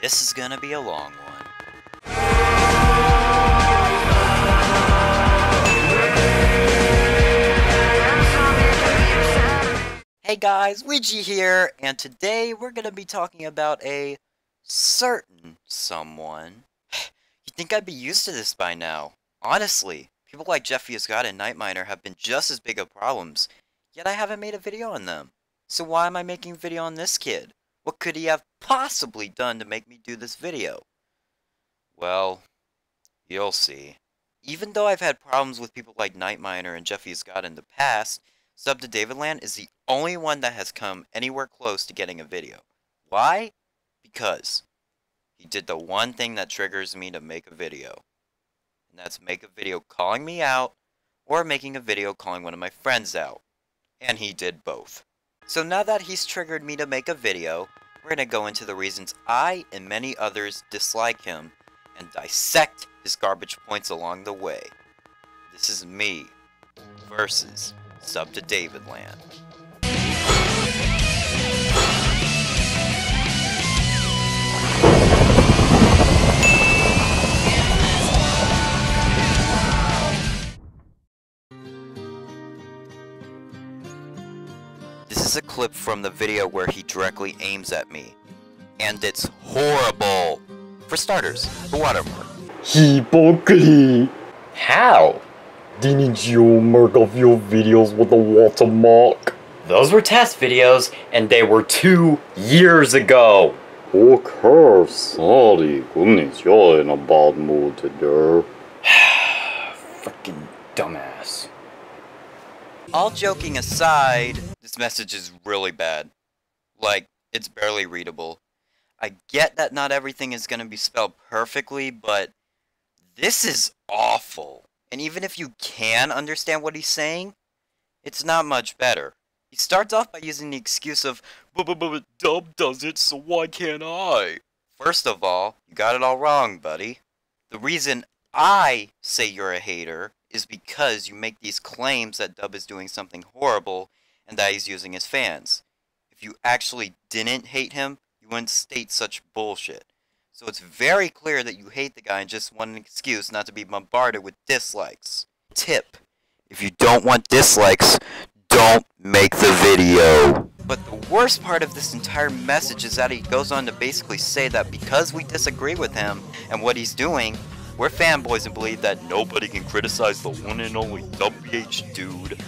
This is gonna be a long one. Hey guys, Luigi here, and today we're gonna be talking about a certain someone. You'd think I'd be used to this by now. Honestly, people like Jeff VS Davidplex and Nightminer have been just as big of problems, yet I haven't made a video on them. So why am I making a video on this kid? What could he have possibly done to make me do this video? Well, you'll see. Even though I've had problems with people like Nightminer and Jeff VS Davidplex in the past, SubToDavidland is the only one that has come anywhere close to getting a video. Why? Because he did the one thing that triggers me to make a video. And that's make a video calling me out, or making a video calling one of my friends out. And he did both. So now that he's triggered me to make a video, we're going to go into the reasons I and many others dislike him, and dissect his garbage points along the way. This is me versus SubToDavidland. This is a clip from the video where he directly aims at me, and it's horrible. For starters, the watermark. Hypocrite! How? Didn't you mark off your videos with a watermark? Those were test videos, and they were 2 years ago. Okay, sorry. Goodness, you're in a bad mood today. Frickin' dumbass. All joking aside, this message is really bad. Like, it's barely readable. I get that not everything is going to be spelled perfectly, but this is awful. And even if you can understand what he's saying, it's not much better. He starts off by using the excuse of, but Dub does it, so why can't I? First of all, you got it all wrong, buddy. The reason I say you're a hater is because you make these claims that Dub is doing something horrible and that he's using his fans. If you actually didn't hate him, you wouldn't state such bullshit. So it's very clear that you hate the guy and just want an excuse not to be bombarded with dislikes. Tip: if you don't want dislikes, don't make the video. But the worst part of this entire message is that he goes on to basically say that because we disagree with him and what he's doing, we're fanboys and believe that nobody can criticize the one and only WH dude,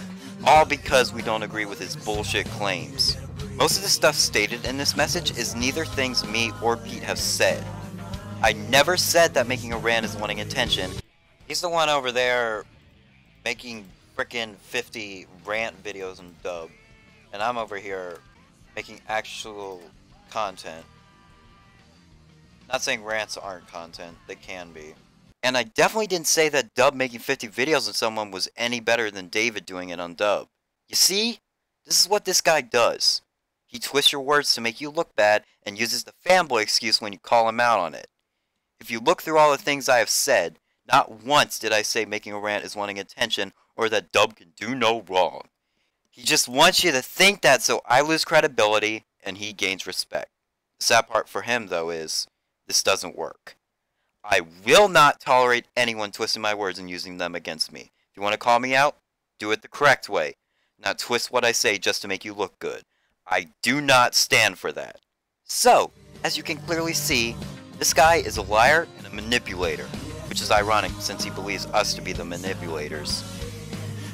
all because we don't agree with his bullshit claims. Most of the stuff stated in this message is neither things me or Pete have said. I never said that making a rant is wanting attention. He's the one over there making frickin' 50 rant videos in Dub, and I'm over here making actual content. Not saying rants aren't content, they can be. And I definitely didn't say that Dub making 50 videos on someone was any better than David doing it on Dub. You see? This is what this guy does. He twists your words to make you look bad and uses the fanboy excuse when you call him out on it. If you look through all the things I have said, not once did I say making a rant is wanting attention or that Dub can do no wrong. He just wants you to think that so I lose credibility and he gains respect. The sad part for him though is, this doesn't work. I will not tolerate anyone twisting my words and using them against me. If you want to call me out, do it the correct way. Not twist what I say just to make you look good. I do not stand for that. So, as you can clearly see, this guy is a liar and a manipulator, which is ironic since he believes us to be the manipulators.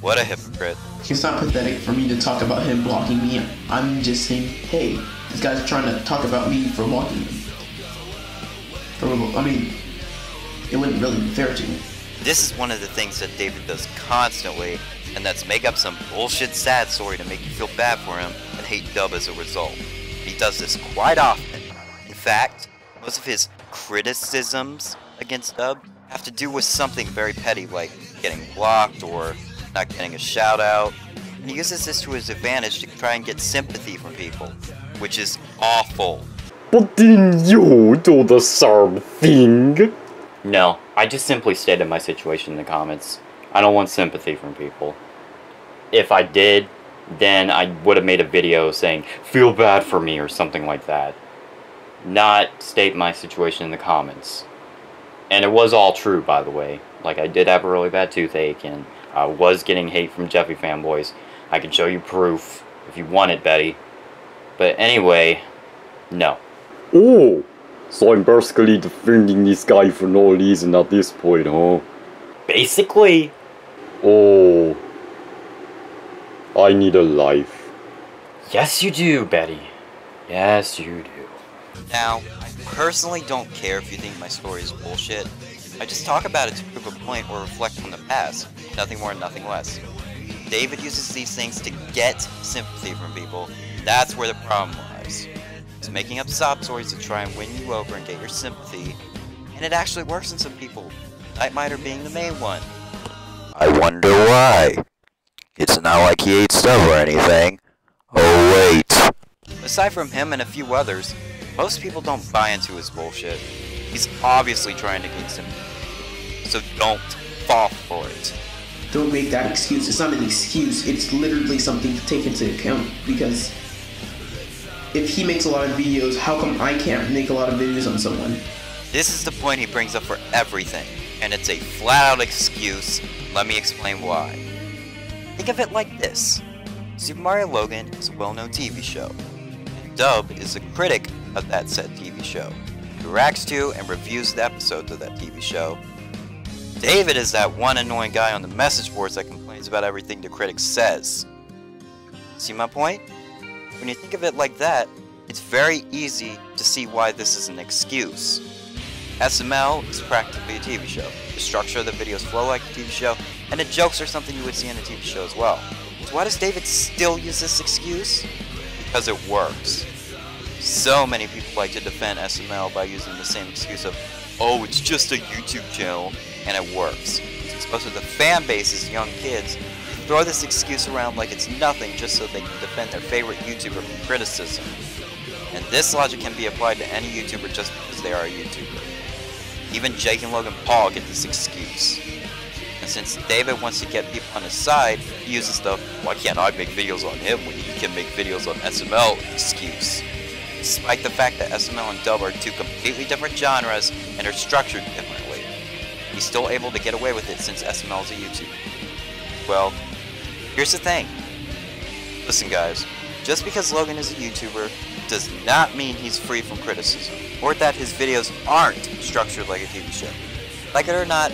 What a hypocrite. It's not pathetic for me to talk about him blocking me. I'm just saying, hey, this guy's trying to talk about me for blocking him. I mean, it wouldn't really be fair to me. This is one of the things that David does constantly, and that's make up some bullshit sad story to make you feel bad for him and hate Dub as a result. He does this quite often. In fact, most of his criticisms against Dub have to do with something very petty like getting blocked or not getting a shout out. And he uses this to his advantage to try and get sympathy from people, which is awful. But didn't you do the same thing? No, I just simply stated my situation in the comments. I don't want sympathy from people. If I did, then I would have made a video saying, feel bad for me or something like that. not state my situation in the comments. And it was all true, by the way. Like, I did have a really bad toothache, and I was getting hate from Jeffy fanboys. I can show you proof if you want it, Betty. But anyway, no. Oh, so I'm basically defending this guy for no reason at this point, huh? Basically. Oh, I need a life. Yes, you do, Betty. Yes, you do. Now, I personally don't care if you think my story is bullshit. I just talk about it to prove a point or reflect on the past. Nothing more and nothing less. David uses these things to get sympathy from people. That's where the problem lies. He's making up sob stories to try and win you over and get your sympathy. And it actually works on some people. Nightmiter being the main one. I wonder why. It's not like he ate stuff or anything. Oh wait. Aside from him and a few others, most people don't buy into his bullshit. He's obviously trying to gain sympathy. So don't fall for it. Don't make that excuse. It's not an excuse. It's literally something to take into account, because if he makes a lot of videos, how come I can't make a lot of videos on someone? This is the point he brings up for everything, and it's a flat-out excuse. Let me explain why. Think of it like this. Super Mario Logan is a well-known TV show, and Dub is a critic of that said TV show. He reacts to and reviews the episodes of that TV show. David is that one annoying guy on the message boards that complains about everything the critic says. See my point? When you think of it like that, it's very easy to see why this is an excuse. SML is practically a TV show. The structure of the videos flow like a TV show, and the jokes are something you would see in a TV show as well. So why does David still use this excuse? Because it works. So many people like to defend SML by using the same excuse of, oh, it's just a YouTube channel, and it works. Since most of the fan base is young kids, they throw this excuse around like it's nothing just so they can defend their favorite YouTuber from criticism. And this logic can be applied to any YouTuber just because they are a YouTuber. Even Jake and Logan Paul get this excuse. And since David wants to get people on his side, he uses the why can't I make videos on him when he can make videos on SML excuse. Despite the fact that SML and Dub are two completely different genres and are structured differently, he's still able to get away with it since SML is a YouTuber. Well, here's the thing. Listen guys, just because Logan is a YouTuber does not mean he's free from criticism, or that his videos aren't structured like a TV show. Like it or not,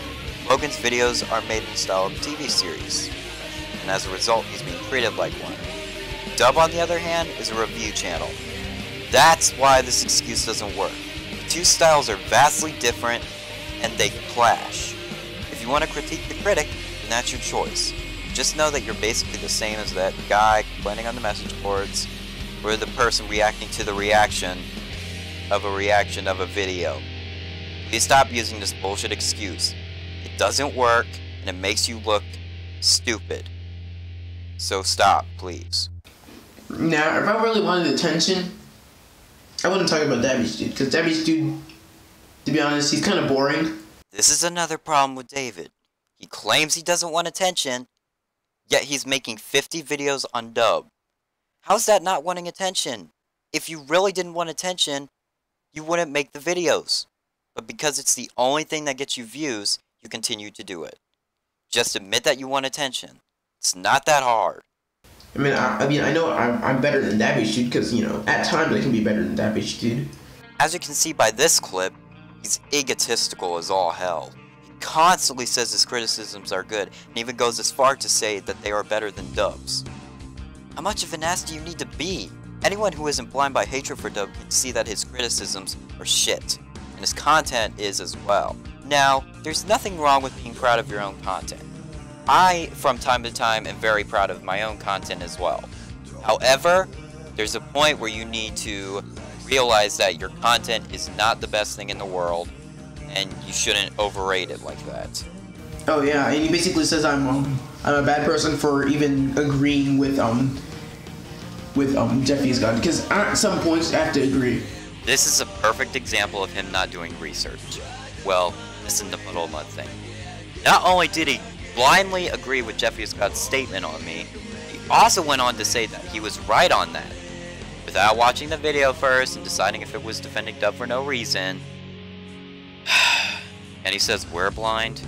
Logan's videos are made in the style of a TV series, and as a result he's being treated like one. Dub on the other hand is a review channel. That's why this excuse doesn't work. The two styles are vastly different, and they clash. If you want to critique the critic, then that's your choice. Just know that you're basically the same as that guy complaining on the message boards, or the person reacting to the reaction of a video. Please stop using this bullshit excuse. It doesn't work, and it makes you look stupid. So stop, please. Now, if I really wanted attention, I wouldn't talk about Davish Dude, because Davish Dude, to be honest, he's kind of boring. This is another problem with David. He claims he doesn't want attention, yet he's making 50 videos on Dub. How's that not wanting attention? If you really didn't want attention, you wouldn't make the videos. But because it's the only thing that gets you views, you continue to do it. Just admit that you want attention. It's not that hard. I mean, I know I'm better than Davish Dude, because, you know, at times I can be better than Davish Dude. As you can see by this clip, he's egotistical as all hell. He constantly says his criticisms are good, and even goes as far to say that they are better than Dub's. How much of an ass do you need to be? Anyone who isn't blind by hatred for Dub can see that his criticisms are shit, and his content is as well. Now, there's nothing wrong with being proud of your own content. I, from time to time, am very proud of my own content as well. However, there's a point where you need to realize that your content is not the best thing in the world, and you shouldn't overrate it like that. Oh yeah, and he basically says I'm a bad person for even agreeing with Jeffy's God, because at some points I have to agree. This is a perfect example of him not doing research. Well, this is the Puddle Mud thing. Not only did he blindly agree with Jeffy Scott's statement on me, he also went on to say that he was right on that, without watching the video first and deciding if it was defending Dub for no reason. And he says we're blind.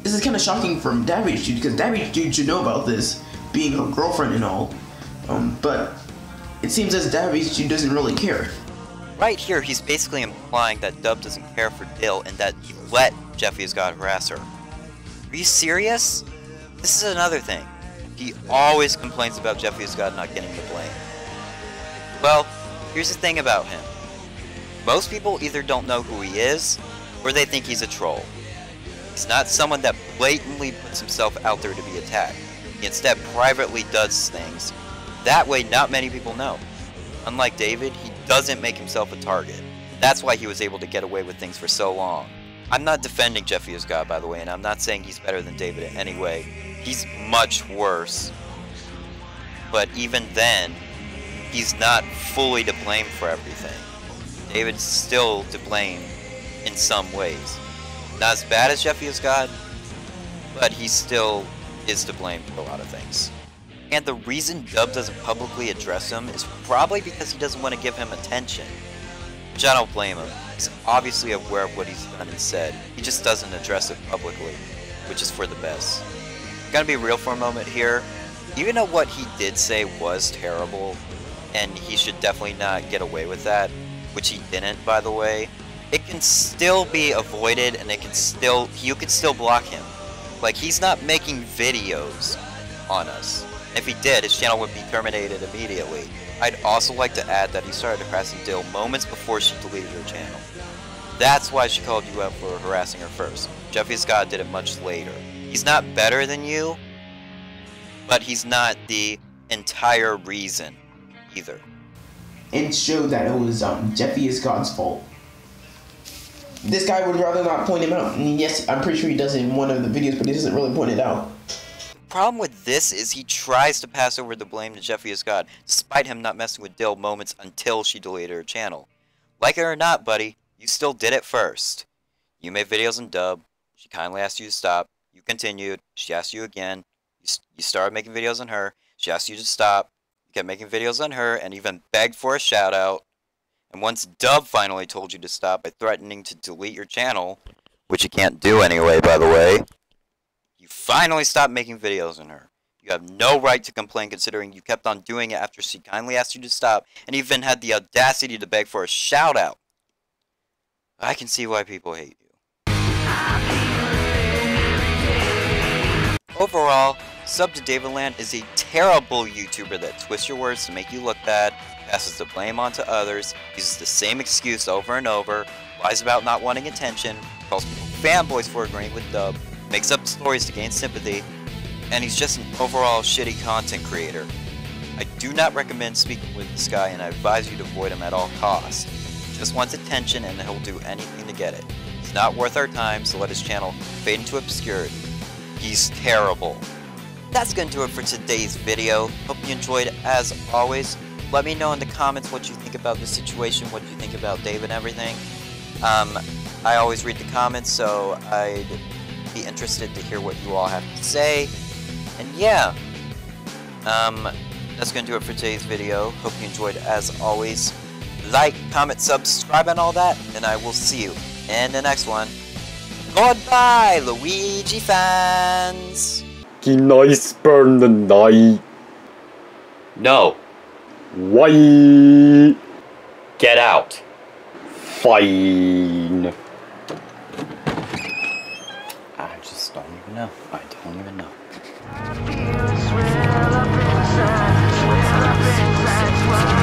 This is kind of shocking from David's dude, because David's dude should know about this, being her girlfriend and all. But it seems as David's dude doesn't really care. Right here, he's basically implying that Dub doesn't care for Dill and that he let Jeffy as God harass her. Are you serious? This is another thing. He always complains about Jeffy as God not getting the blame. Well, here's the thing about him. Most people either don't know who he is, or they think he's a troll. He's not someone that blatantly puts himself out there to be attacked. He instead privately does things. That way, not many people know. Unlike David, he doesn't make himself a target. That's why he was able to get away with things for so long. I'm not defending Jeffy as God, by the way, and I'm not saying he's better than David in any way. He's much worse. But even then, he's not fully to blame for everything. David's still to blame in some ways. Not as bad as Jeffy as God, but he still is to blame for a lot of things. And the reason Dub doesn't publicly address him is probably because he doesn't want to give him attention. Which I don't blame him. He's obviously aware of what he's done and said. He just doesn't address it publicly, which is for the best. Gotta be real for a moment here. Even though what he did say was terrible, and he should definitely not get away with that, which he didn't, by the way, it can still be avoided, and you can still block him. Like, he's not making videos on us. If he did, his channel would be terminated immediately. I'd also like to add that he started harassing Dill moments before she deleted her channel. That's why she called you out for harassing her first. Jeffy Scott did it much later. He's not better than you, but he's not the entire reason either. And showed that it was Jeffy is God's fault. This guy would rather not point him out. And yes, I'm pretty sure he does it in one of the videos, but he doesn't really point it out. The problem with this is he tries to pass over the blame to Jeffy as God, despite him not messing with Dill moments until she deleted her channel. Like it or not, buddy, you still did it first. You made videos in Dub. She kindly asked you to stop. You continued. She asked you again. You started making videos on her. She asked you to stop. You kept making videos on her and even begged for a shout out. And once Dub finally told you to stop by threatening to delete your channel, which you can't do anyway, by the way, you finally stopped making videos on her. You have no right to complain considering you kept on doing it after she kindly asked you to stop and even had the audacity to beg for a shout out. I can see why people hate you. Overall, SubToDavidland is a terrible YouTuber that twists your words to make you look bad, passes the blame onto others, uses the same excuse over and over, lies about not wanting attention, calls people fanboys for agreeing with Dub, makes up stories to gain sympathy, and he's just an overall shitty content creator. I do not recommend speaking with this guy, and I advise you to avoid him at all costs. He just wants attention and he'll do anything to get it. He's not worth our time, so let his channel fade into obscurity. He's terrible. That's gonna do it for today's video. Hope you enjoyed it as always. Let me know in the comments what you think about this situation, what you think about David and everything. I always read the comments, so I'd be interested to hear what you all have to say. And yeah, that's gonna do it for today's video. Hope you enjoyed as always. Like, comment, subscribe, and all that, and I will see you in the next one. Goodbye, Luigi fans! Can I burn the night? No. Why? Get out. Fine. I just don't even know. I don't even know. I feel it's real, I feel the sun, I feel it's